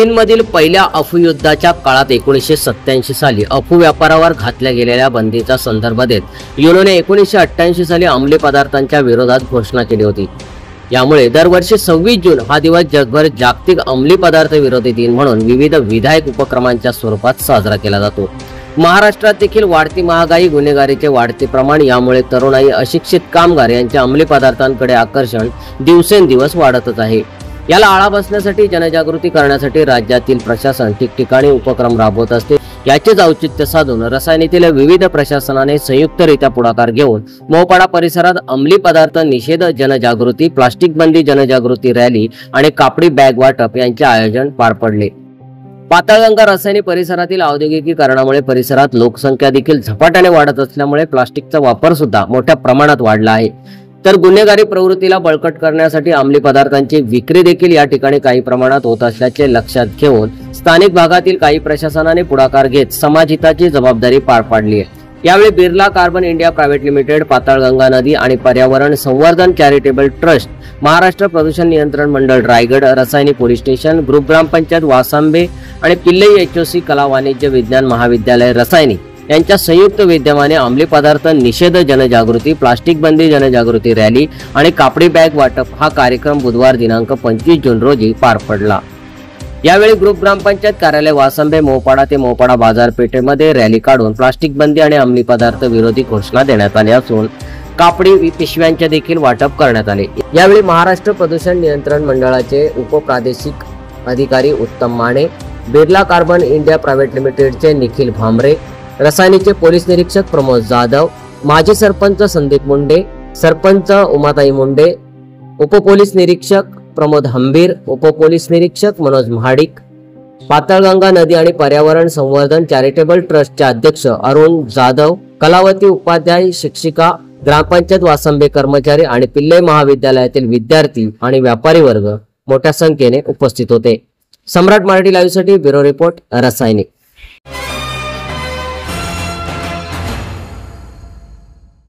चीनमधील पहिल्या अफू युद्धाच्या काळात 1987 साली अफू व्यापारावर घातल्या गेलेल्या बंदीचा संदर्भ देत युनोने 1988 साली अंमली पदार्थांच्या विरोधात घोषणा केली होती। यामुळे दरवर्षी 26 जून हा दिवस जगभर जागतिक अंमली पदार्थ विरोधी दिन म्हणून विविध विधायक उपक्रमांच्या स्वरूपात साजरा केला जातो। महाराष्ट्रात देखील वाढती महागाई, गुन्हेगारीचे वाढते प्रमाण यामुळे तरुणाई, अशिक्षित कामगार यांचे अंमली पदार्थांकडे आकर्षण दिवसेंदिवस वाढतच आहे। याला आळा बसण्यासाठी जनजागृती करण्यासाठी राज्यातील प्रशासन ठिकठिकाणी उपक्रम राबवत असते। याचेच औचित्य साधून रसायनीतील विविध प्रशासनाने संयुक्तरित्या पुढाकार घेऊन मोहपाडा परिसरात अंमली पदार्थ निषेध जनजागृती, प्लास्टिक बंदी जनजागृती रॅली आणि कापडी बॅग वाटप यांचे आयोजन पार पडले। पाताळगंगा रसायनी परिसरातील औद्योगिकीकरणामुळे परिसरात लोकसंख्या देखील झपाट्याने वाढत असल्यामुळे प्लास्टिकचा वापर सुद्धा मोठ्या प्रमाणात वाढला आहे। तर गुन्हेगारी प्रवृत्तीला बळकट करण्यासाठी अंमली पदार्थांची विक्री देखील या ठिकाणी काही प्रमाणात होत असल्याचे लक्षात घेऊन स्थानिक भागातील काही प्रशासनाने पुढाकार घेत समाजहिताची जबाबदारी पार पाडली आहे। यावेळी Birla carbon India private limited, Patalganga नदी आणि पर्यावरण संवर्धन चॅरिटेबल ट्रस्ट, महाराष्ट्र प्रदूषण नियंत्रण मंडळ Raigad, Rasayani police station, group ग्रामपंचायत वासांबे आणि पिल्लई HOC कला वाणिज्य विज्ञान महाविद्यालय रसायनी यांच्या संयुक्त विद्यमाने अंमली पदार्थ निषेध जनजागृती, प्लास्टिक बंदी जनजागृती रॅली आणि कापडी बॅग वाटप हा कार्यक्रम बुधवार दिनांक 25 जून रोजी पार पडला। यावेळी ग्रुप ग्रामपंचायत कार्यालय वासांबे, मोहपाडा ते मोहपाडा बाजारपेठेमध्ये रॅली काढून प्लास्टिक बंदी आणि अंमली पदार्थ विरोधी घोषणा देण्यात आली असून कापडी पिशव्यांचे देखील वाटप करण्यात आले। यावेळी महाराष्ट्र प्रदूषण नियंत्रण मंडळाचे उपप्रादेशिक अधिकारी उत्तम Mane, Birla carbon India private लिमिटेडचे निखिल भामरे, रसायनीचे पोलीस निरीक्षक प्रमोद जाधव, माजी सरपंच संदीप मुंडे, सरपंच उमाताई मुंडे, उपपोलीस निरीक्षक प्रमोद हंबीर, उपपोलीस निरीक्षक मनोज महाडिक, पाताळगंगा नदी आणि पर्यावरण संवर्धन चॅरिटेबल ट्रस्टचे अध्यक्ष अरुण जाधव, कलावती उपाध्याय शिक्षिका, ग्रामपंचायत वासंबे कर्मचारी आणि पिल्लई महाविद्यालयातील विद्यार्थी आणि व्यापारी वर्ग मोठ्या संख्येने उपस्थित होते। सम्राट मराठी लाईव्ह साठी ब्युरो रिपोर्ट रसायनी।